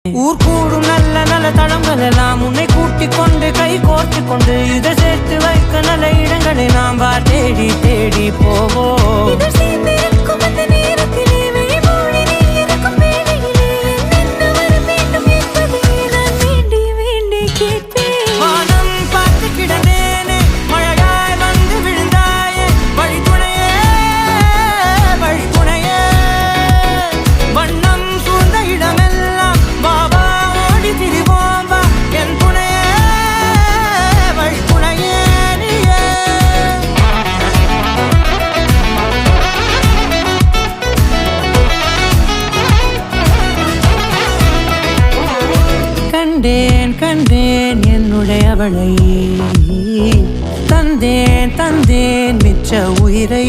ஊர் கூடும் நல்ல நல்ல தளங்கள் எல்லாம் உன்னை கூட்டிக் கொண்டு கை கோர்த்து கொண்டு இதை சேர்த்து வைக்க நல்ல இடங்களை நாம் தேடி தேடி போவோம். கண்டேன் கண்டேன் என்னுடையவளை தந்தேன் தந்தேன் மிச்ச உயிரை